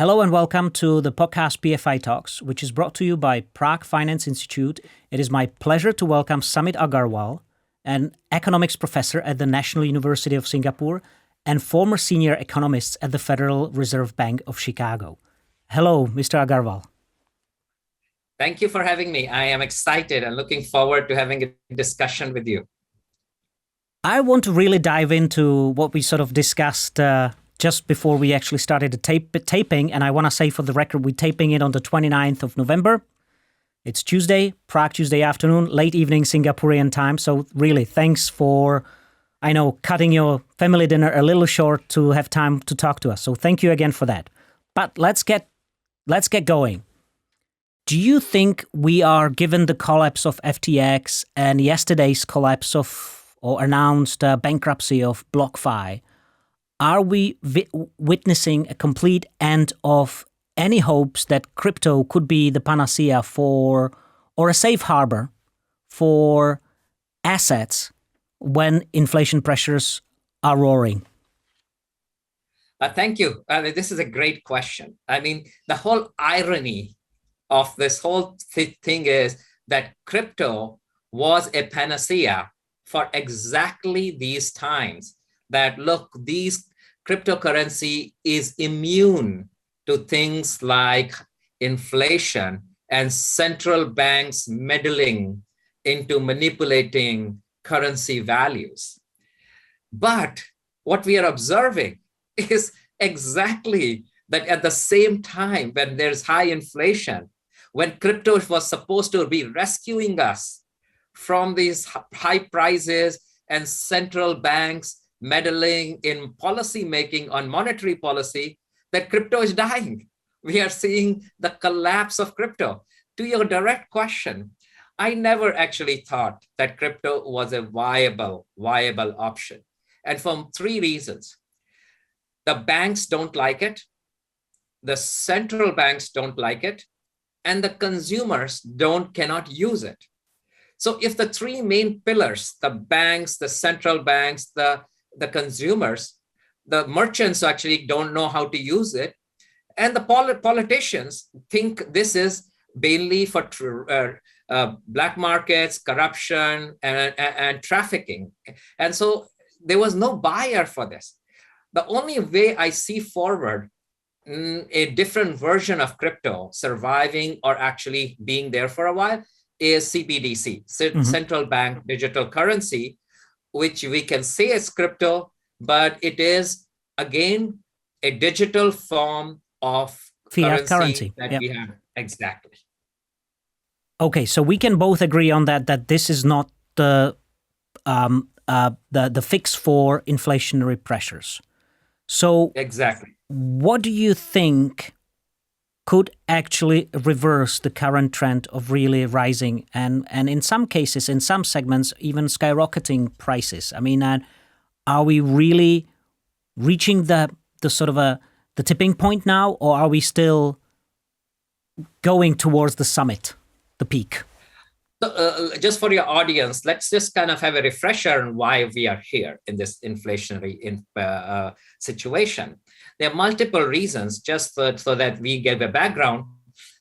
Hello and welcome to the podcast PFI Talks, which is brought to you by Prague Finance Institute. It is my pleasure to welcome Sumit Agarwal, an economics professor at the National University of Singapore and former senior economist at the Federal Reserve Bank of Chicago. Hello, Mr. Agarwal. Thank you for having me. I am excited and looking forward to having a discussion with you. I want to really dive into what we sort of discussed just before we actually started the taping. And I want to say for the record, we're taping it on the 29th of November. It's Tuesday, Prague Tuesday afternoon, late evening Singaporean time. So really, thanks for, I know, cutting your family dinner a little short to have time to talk to us. So thank you again for that. But let's get going. Do you think we are, given the collapse of FTX and yesterday's collapse of or announced bankruptcy of BlockFi, are we witnessing a complete end of any hopes that crypto could be the panacea for, or a safe harbor for assets when inflation pressures are roaring? Thank you. This is a great question. I mean, the whole irony of this whole thing is that crypto was a panacea for exactly these times. That look, these cryptocurrency is immune to things like inflation and central banks meddling into manipulating currency values. But what we are observing is exactly that at the same time when there's high inflation, when crypto was supposed to be rescuing us from these high prices and central banks meddling in policy making on monetary policy, that crypto is dying. We are seeing the collapse of crypto. To your direct question, I never actually thought that crypto was a viable option. And for three reasons. The banks don't like it, the central banks don't like it, and the consumers cannot use it. So if the three main pillars, the banks, the central banks, the consumers, the merchants actually don't know how to use it, and the politicians think this is mainly for black markets, corruption, and trafficking. And so there was no buyer for this. The only way I see forward a different version of crypto surviving or actually being there for a while is CBDC, central bank digital currency, which we can say is crypto, but it is, again, a digital form of fiat currency that we have. Exactly. Okay, so we can both agree on that this is not the fix for inflationary pressures. So exactly, what do you think could actually reverse the current trend of really rising and in some cases, in some segments, even skyrocketing prices? I mean, are we really reaching the sort of the tipping point now, or are we still going towards the summit, the peak? So, just for your audience, let's just kind of have a refresher on why we are here in this inflationary situation. There are multiple reasons, just so that we give a background.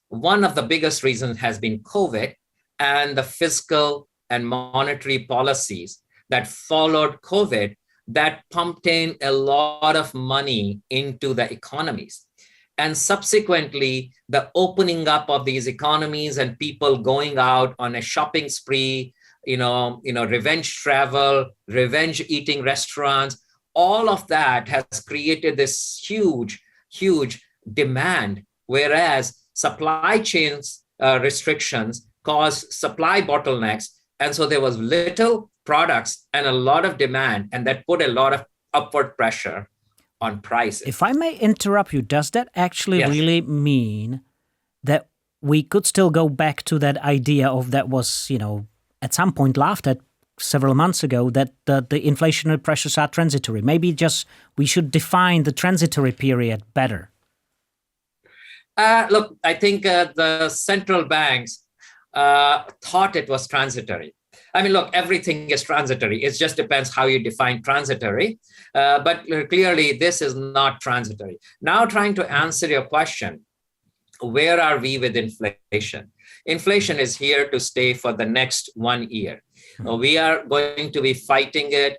One of the biggest reasons has been COVID and the fiscal and monetary policies that followed COVID that pumped in a lot of money into the economies. And subsequently, the opening up of these economies and people going out on a shopping spree, revenge travel, revenge eating restaurants, all of that has created this huge demand, whereas supply chains restrictions caused supply bottlenecks. And so there was little products and a lot of demand, and that put a lot of upward pressure on prices. If I may interrupt you, does that actually really mean that we could still go back to that idea of that was, at some point laughed at several months ago, that the inflationary pressures are transitory? Maybe just we should define the transitory period better. Look, I think the central banks thought it was transitory. I mean, look, everything is transitory. It just depends how you define transitory. But clearly, this is not transitory. Now, trying to answer your question, where are we with inflation? Inflation is here to stay for the next 1 year. We are going to be fighting it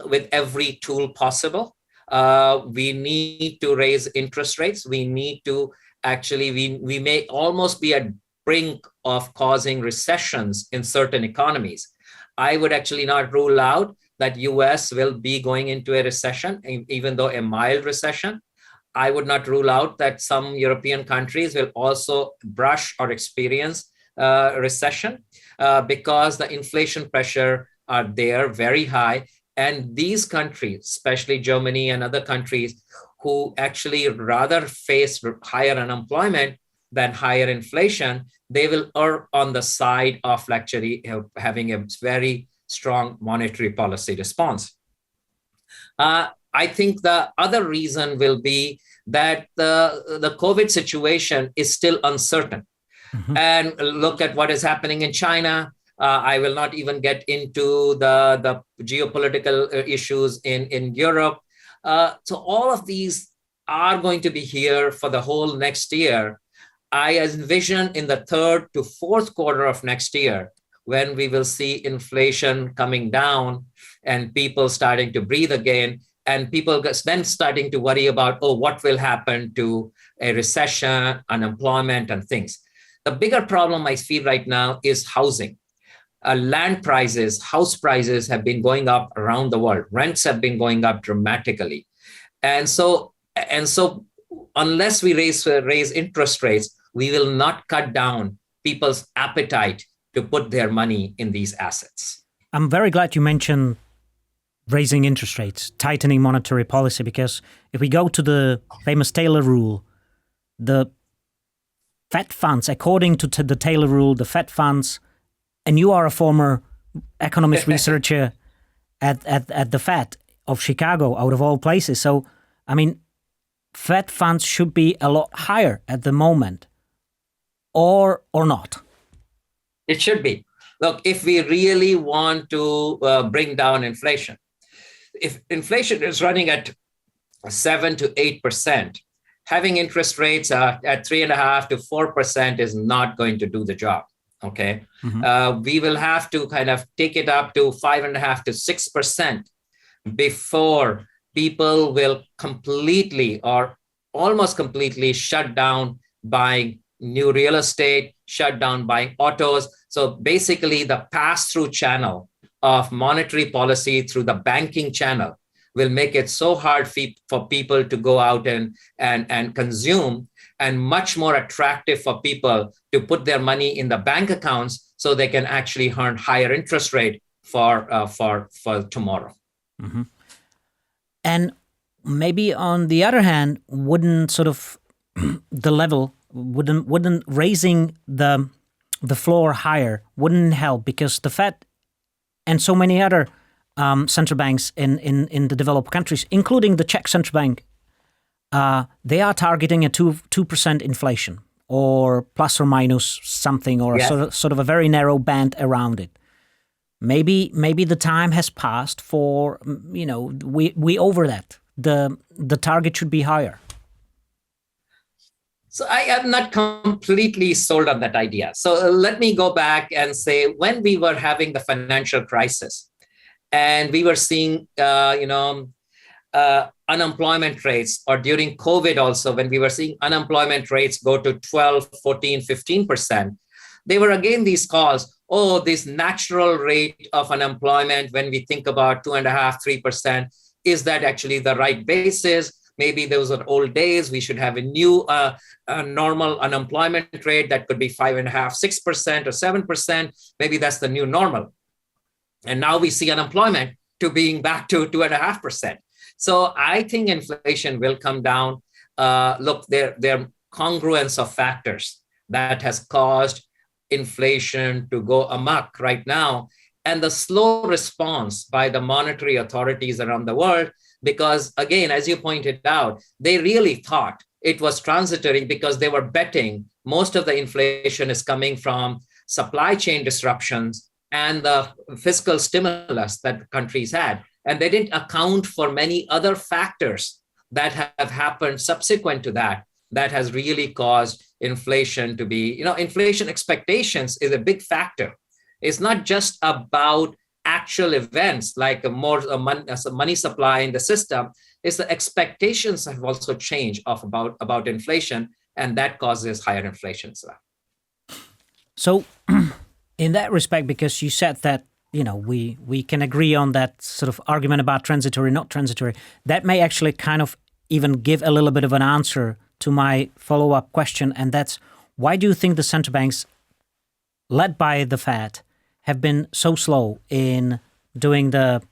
with every tool possible. We need to raise interest rates. We need to actually, we may almost be at brink of causing recessions in certain economies. I would actually not rule out that US will be going into a recession, even though a mild recession. I would not rule out that some European countries will also brush or experience recession because the inflation pressure are there very high. And these countries, especially Germany and other countries, who actually rather face higher unemployment than higher inflation, they will err on the side of actually having a very strong monetary policy response. I think the other reason will be that the COVID situation is still uncertain. Mm-hmm. And look at what is happening in China. I will not even get into the geopolitical issues in Europe. So all of these are going to be here for the whole next year. I envision in the third to fourth quarter of next year, when we will see inflation coming down and people starting to breathe again, and people then starting to worry about, oh, what will happen to a recession, unemployment, and things. The bigger problem I feel right now is housing. Land prices, house prices have been going up around the world. Rents have been going up dramatically. And so unless we raise interest rates, we will not cut down people's appetite to put their money in these assets. I'm very glad you mentioned raising interest rates, tightening monetary policy, because if we go to the famous Taylor rule, the Fed funds, according to the Taylor rule, the Fed funds, and you are a former economist researcher at the Fed of Chicago, out of all places. So, I mean, Fed funds should be a lot higher at the moment, or not. It should be. Look, if we really want to bring down inflation, if inflation is running at 7 to 8%, having interest rates at 3.5 to 4% is not going to do the job. Okay, mm-hmm. We will have to kind of take it up to 5.5 to 6% before people will completely or almost completely shut down buying new real estate, shut down buying autos. So basically the pass-through channel of monetary policy through the banking channel will make it so hard for people to go out and consume, and much more attractive for people to put their money in the bank accounts so they can actually earn higher interest rate for tomorrow. Mm-hmm. And maybe on the other hand, wouldn't sort of the level, wouldn't raising the floor higher wouldn't help, because the Fed and so many other central banks in the developed countries, including the Czech central bank, they are targeting a 2% inflation, or plus or minus something, or yeah, sort of a very narrow band around it. Maybe the time has passed for, we over that. The target should be higher. So I am not completely sold on that idea. So let me go back and say, when we were having the financial crisis and we were seeing, unemployment rates, or during COVID also, when we were seeing unemployment rates go to 12, 14, 15%, they were again these calls, oh, this natural rate of unemployment, when we think about 2.5%, 3%, is that actually the right basis? Maybe those are old days. We should have a new normal unemployment rate that could be 5.5%, 6% or 7%. Maybe that's the new normal. And now we see unemployment to being back to 2.5%. So I think inflation will come down. Look, there are congruence of factors that has caused inflation to go amok right now, and the slow response by the monetary authorities around the world, because again, as you pointed out, they really thought it was transitory because they were betting most of the inflation is coming from supply chain disruptions and the fiscal stimulus that countries had. And they didn't account for many other factors that have happened subsequent to that, that has really caused inflation to be, inflation expectations is a big factor. It's not just about actual events like a money supply in the system. It's the expectations have also changed about inflation, and that causes higher inflation as well. So in that respect, because you said that, we can agree on that sort of argument about transitory, not transitory, that may actually kind of even give a little bit of an answer to my follow-up question. And that's, why do you think the central banks, led by the Fed, have been so slow in doing the,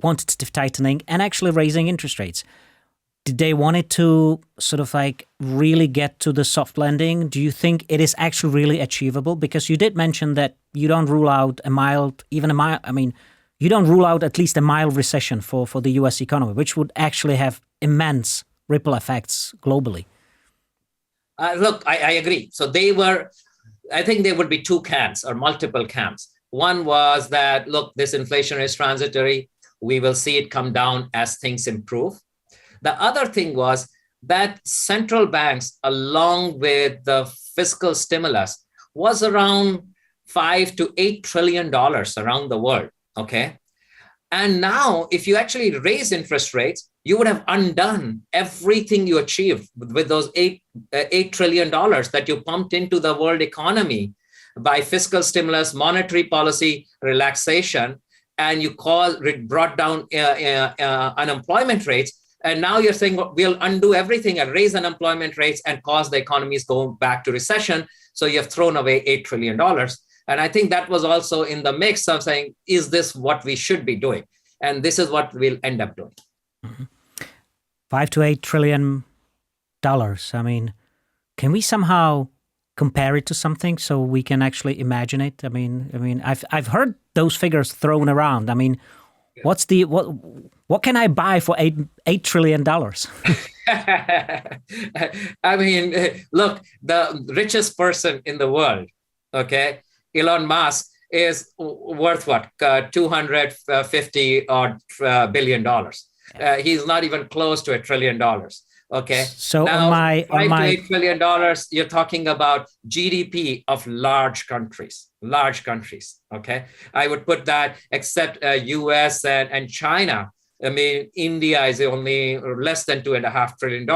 quantitative tightening and actually raising interest rates? Did they want it to sort of like really get to the soft landing? Do you think it is actually really achievable? Because you did mention that you don't rule out you don't rule out at least a mild recession for the US economy, which would actually have immense ripple effects globally. Look, I agree. So I think there would be two camps or multiple camps. One was that, look, this inflation is transitory. We will see it come down as things improve. The other thing was that central banks, along with the fiscal stimulus, was around $5 to $8 trillion around the world. Okay. And now, if you actually raise interest rates, you would have undone everything you achieved with those $8 trillion that you pumped into the world economy by fiscal stimulus, monetary policy relaxation, and you brought down unemployment rates. And now you're saying, we'll undo everything and raise unemployment rates and cause the economies go back to recession. So you have thrown away $8 trillion. And I think that was also in the mix of saying, is this what we should be doing? And this is what we'll end up doing. Mm-hmm. $5 to $8 trillion. I mean, can we somehow compare it to something so we can actually imagine it? I mean, I've heard those figures thrown around. I mean, what can I buy for $8 trillion? I mean, look, the richest person in the world, okay, Elon Musk, is worth what, $250 billion. He's not even close to $1 trillion. Okay. So now, $5 to $8 trillion, you're talking about GDP of large countries. Okay. I would put that, except US and China. I mean, India is only less than $2.5 trillion.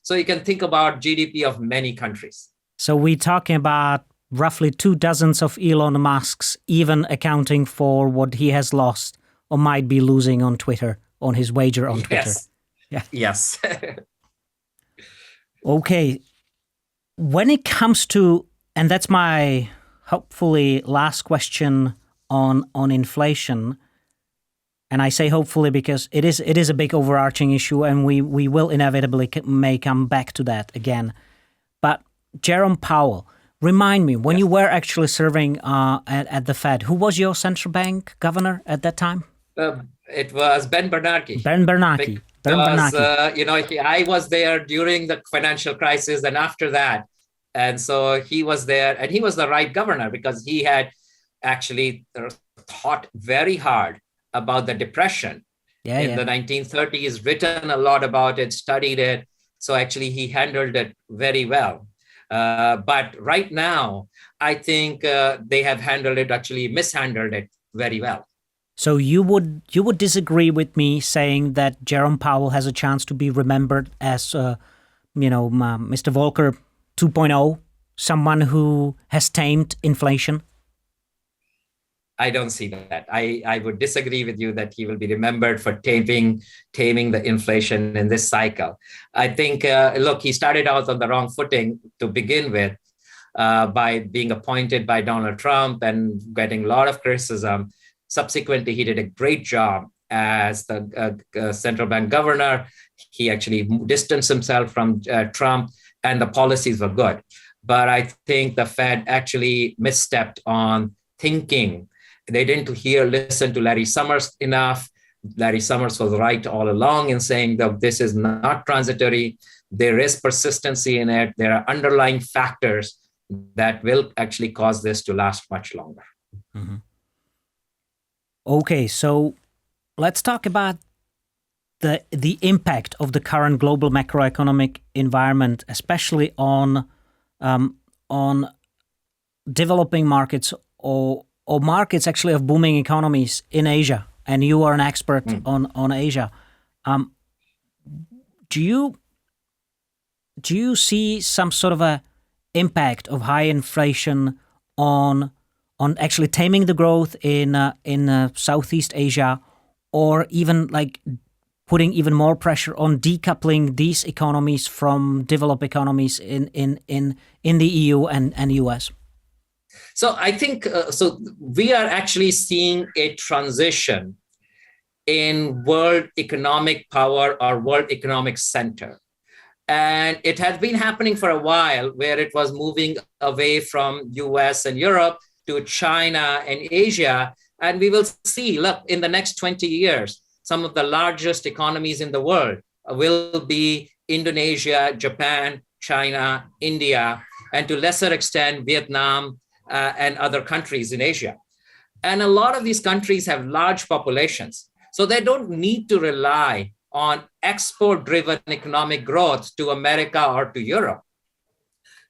So you can think about GDP of many countries. So we're talking about roughly 24 of Elon Musk's, even accounting for what he has lost or might be losing on Twitter, on his wager on Twitter. Yeah. Yes. Okay. When it comes to, and that's my hopefully last question on inflation, and I say hopefully because it is a big overarching issue, and we will inevitably may come back to that again. But Jerome Powell, remind me, when you were actually serving at the Fed, who was your central bank governor at that time? It was Ben Bernanke. Ben Bernanke. I was there during the financial crisis and after that. And so he was there, and he was the right governor because he had actually thought very hard about the Depression in the 1930s, written a lot about it, studied it. So actually he handled it very well. But right now, I think they have mishandled it very well. So you would disagree with me saying that Jerome Powell has a chance to be remembered as, Mr. Volcker 2.0, someone who has tamed inflation? I don't see that. I would disagree with you that he will be remembered for taming the inflation in this cycle. I think, he started out on the wrong footing to begin with by being appointed by Donald Trump and getting a lot of criticism. Subsequently, he did a great job as the central bank governor. He actually distanced himself from Trump, and the policies were good. But I think the Fed actually misstepped on thinking. They didn't listen to Larry Summers enough. Larry Summers was right all along in saying that this is not transitory. There is persistency in it. There are underlying factors that will actually cause this to last much longer. Mm-hmm. Okay, so let's talk about the impact of the current global macroeconomic environment, especially on developing markets or markets actually of booming economies in Asia. And you are an expert on Asia. Do you see some sort of a impact of high inflation on actually taming the growth in Southeast Asia, or even like putting even more pressure on decoupling these economies from developed economies in the EU and US? So I think so. We are actually seeing a transition in world economic power or world economic center. And it has been happening for a while, where it was moving away from US and Europe to China and Asia. And we will see, look, in the next 20 years, some of the largest economies in the world will be Indonesia, Japan, China, India, and to lesser extent, Vietnam and other countries in Asia. And a lot of these countries have large populations. So they don't need to rely on export-driven economic growth to America or to Europe.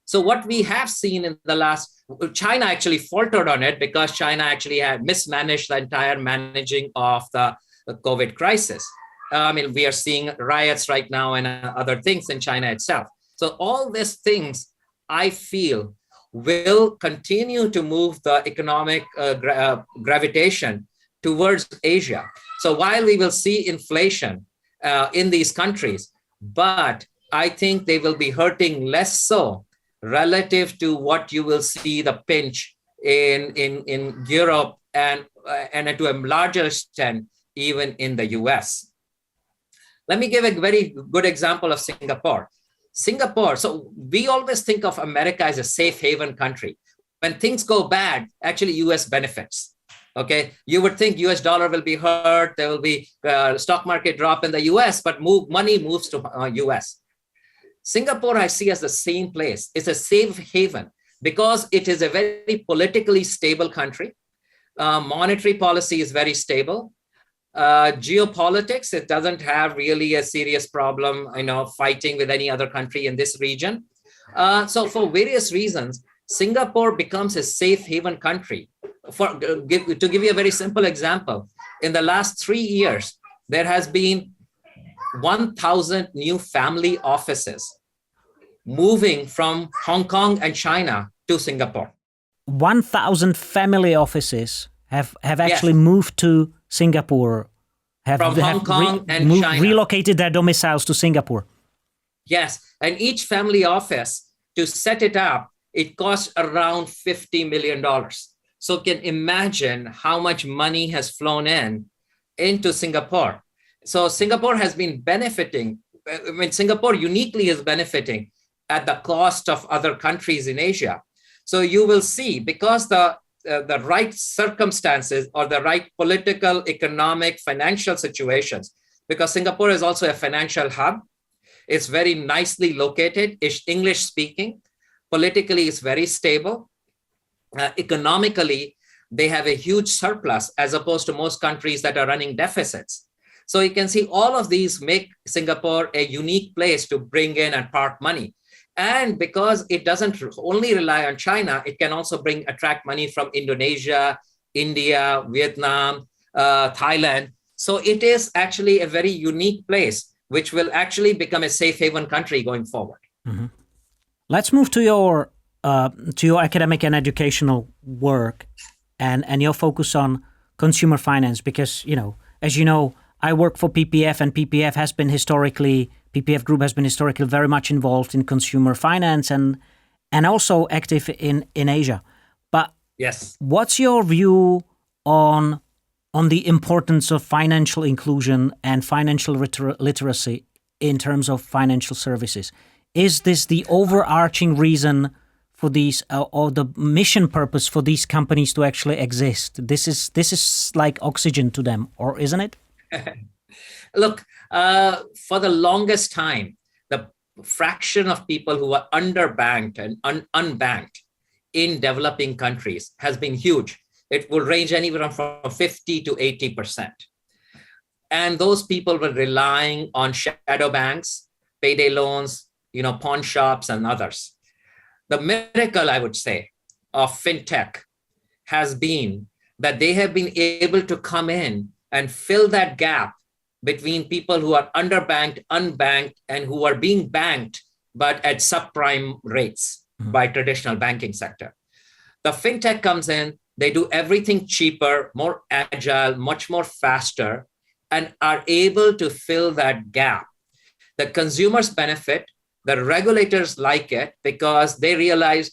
So what we have seen in the last, China actually faltered on it because China actually had mismanaged the entire managing of the COVID crisis. I mean, we are seeing riots right now and other things in China itself. So all these things, I feel, will continue to move the economic gravitation towards Asia. So while we will see inflation in these countries, but I think they will be hurting less so relative to what you will see the pinch in Europe and to a larger extent, even in the US. Let me give a very good example of Singapore. Singapore, so we always think of America as a safe haven country. When things go bad, actually US benefits. Okay, you would think US dollar will be hurt, there will be stock market drop in the US, but money moves to US. Singapore I see as the same place. It's a safe haven because it is a very politically stable country. Monetary policy is very stable. Geopolitics, it doesn't have really a serious problem, fighting with any other country in this region. So for various reasons, Singapore becomes a safe haven country. To give you a very simple example, in the last 3 years, there has been 1,000 new family offices moving from Hong Kong and China to Singapore. 1,000 family offices have actually moved to Singapore, from Hong Kong and China. Relocated their domiciles to Singapore. Yes, and each family office, to set it up, it costs around $50 million. So you can imagine how much money has flown into Singapore. So Singapore has been benefiting. I mean, Singapore uniquely is benefiting at the cost of other countries in Asia. So you will see, because the right circumstances or the right political, economic, financial situations, because Singapore is also a financial hub. It's very nicely located. It's English speaking. Politically, it's very stable. Economically, they have a huge surplus as opposed to most countries that are running deficits. So you can see all of these make Singapore a unique place to bring in and park money. And because it doesn't only rely on China, it can also attract money from Indonesia, India, Vietnam, Thailand. So it is actually a very unique place, which will actually become a safe haven country going forward. Mm-hmm. Let's move to your academic and educational work and your focus on consumer finance, because, as you know, I work for PPF, and PPF Group has been historically very much involved in consumer finance and also active in Asia. But yes, what's your view on the importance of financial inclusion and financial literacy in terms of financial services? Is this the overarching reason for these, or the mission purpose for these companies to actually exist? This is like oxygen to them, or isn't it? Look, for the longest time, the fraction of people who are underbanked and unbanked in developing countries has been huge. it will range anywhere from 50 to 80%. And those people were relying on shadow banks, payday loans, pawn shops and others. The miracle, I would say, of fintech has been that they have been able to come in and fill that gap between people who are underbanked, unbanked, and who are being banked, but at subprime rates by traditional banking sector. The fintech comes in, they do everything cheaper, more agile, much more faster, and are able to fill that gap. The consumers benefit, the regulators like it because they realize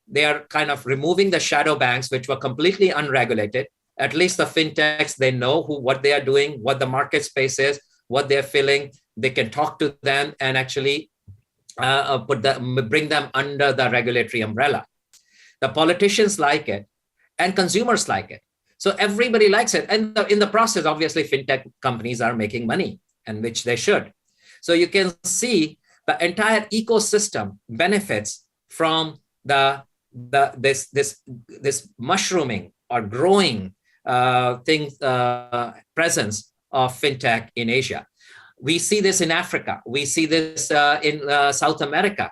they are kind of removing the shadow banks, which were completely unregulated. At least the fintechs, they know what they are doing, what the market space is, what they're filling. They can talk to them and actually bring them under the regulatory umbrella. The politicians like it and consumers like it. So everybody likes it. And in the process, obviously, fintech companies are making money, and which they should. So you can see the entire ecosystem benefits from this mushrooming or growing presence of fintech in Asia. We see this in Africa. We see this in South America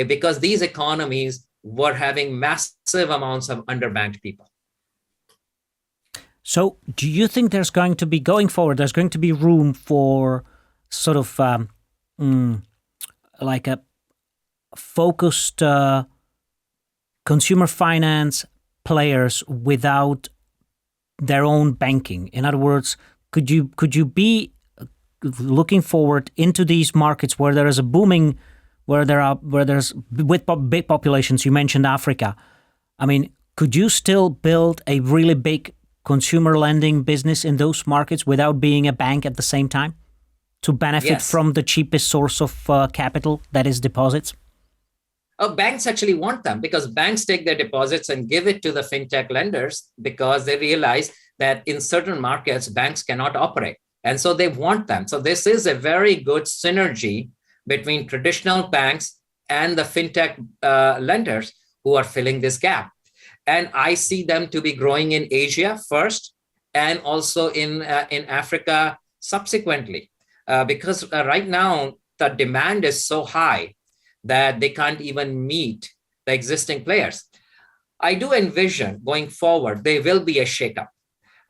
because these economies were having massive amounts of underbanked people. So do you think there's going to be, going forward, there's going to be room for sort of like a focused consumer finance players without their own banking? In other words, could you be looking forward into these markets where there is a booming, where there's with big populations? You mentioned Africa. I mean, could you still build a really big consumer lending business in those markets without being a bank at the same time to benefit from the cheapest source of capital, that is deposits? Banks actually want them because banks take their deposits and give it to the fintech lenders because they realize that in certain markets, banks cannot operate. And so they want them. So this is a very good synergy between traditional banks and the fintech lenders who are filling this gap. And I see them to be growing in Asia first and also in Africa subsequently, because right now the demand is so high that they can't even meet the existing players. I do envision going forward, there will be a shakeup,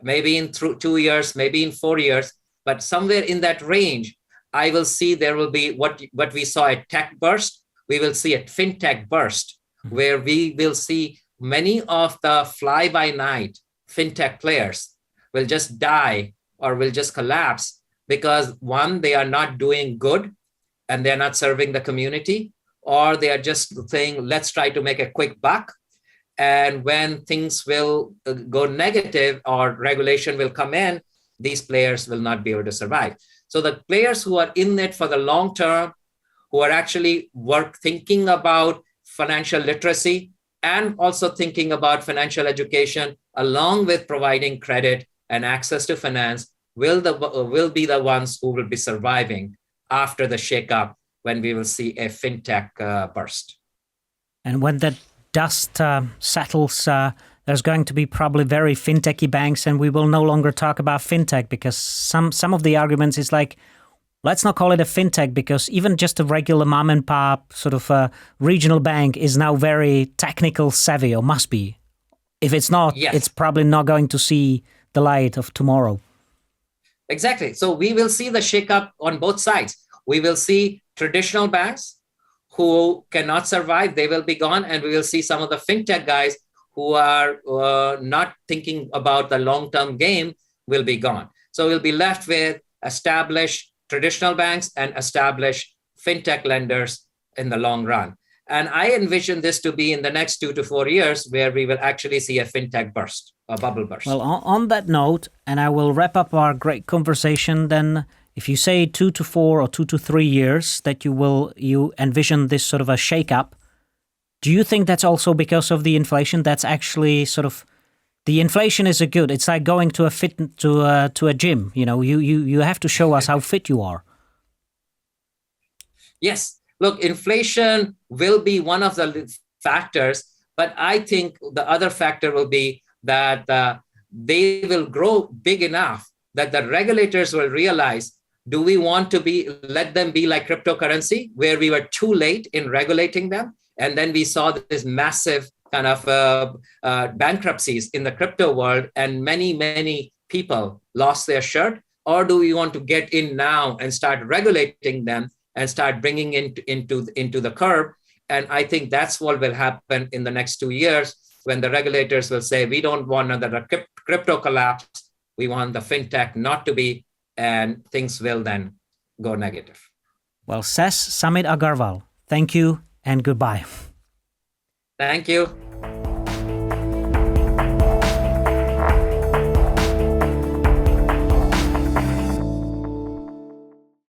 maybe in 2 years, maybe in 4 years, but somewhere in that range, I will see there will be what we saw a tech burst. We will see a fintech burst where we will see many of the fly-by-night fintech players will just die or will just collapse because one, they are not doing good and they're not serving the community, or they are just saying, let's try to make a quick buck. And when things will go negative or regulation will come in, these players will not be able to survive. So the players who are in it for the long term, who are actually thinking about financial literacy and also thinking about financial education, along with providing credit and access to finance, will be the ones who will be surviving after the shakeup when we will see a fintech burst. And when that dust settles, there's going to be probably very fintechy banks, and we will no longer talk about fintech because some of the arguments is like, let's not call it a fintech because even just a regular mom and pop sort of regional bank is now very technical savvy, or must be. If it's not, it's probably not going to see the light of tomorrow. Exactly. So we will see the shakeup on both sides. We will see traditional banks who cannot survive, they will be gone. And we will see some of the fintech guys who are not thinking about the long-term game will be gone. So we'll be left with established traditional banks and established fintech lenders in the long run. And I envision this to be in the next 2 to 4 years where we will actually see a fintech burst, a bubble burst. Well, on that note, and I will wrap up our great conversation then, if you say 2 to 4 or 2 to 3 years that you envision this sort of a shakeup, do you think that's also because of the inflation? That's actually sort of, the inflation is a good. It's like going to a gym. You know, you have to show us how fit you are. Yes, look, inflation will be one of the factors, but I think the other factor will be that they will grow big enough that the regulators will realize, do we want to let them be like cryptocurrency, where we were too late in regulating them? And then we saw this massive kind of bankruptcies in the crypto world, and many people lost their shirt. Or do we want to get in now and start regulating them and start bringing into the curve? And I think that's what will happen in the next 2 years, when the regulators will say, we don't want another crypto collapse. We want the fintech not to be, and things will then go negative. Well says, Sumit Agarwal. Thank you and goodbye. Thank you.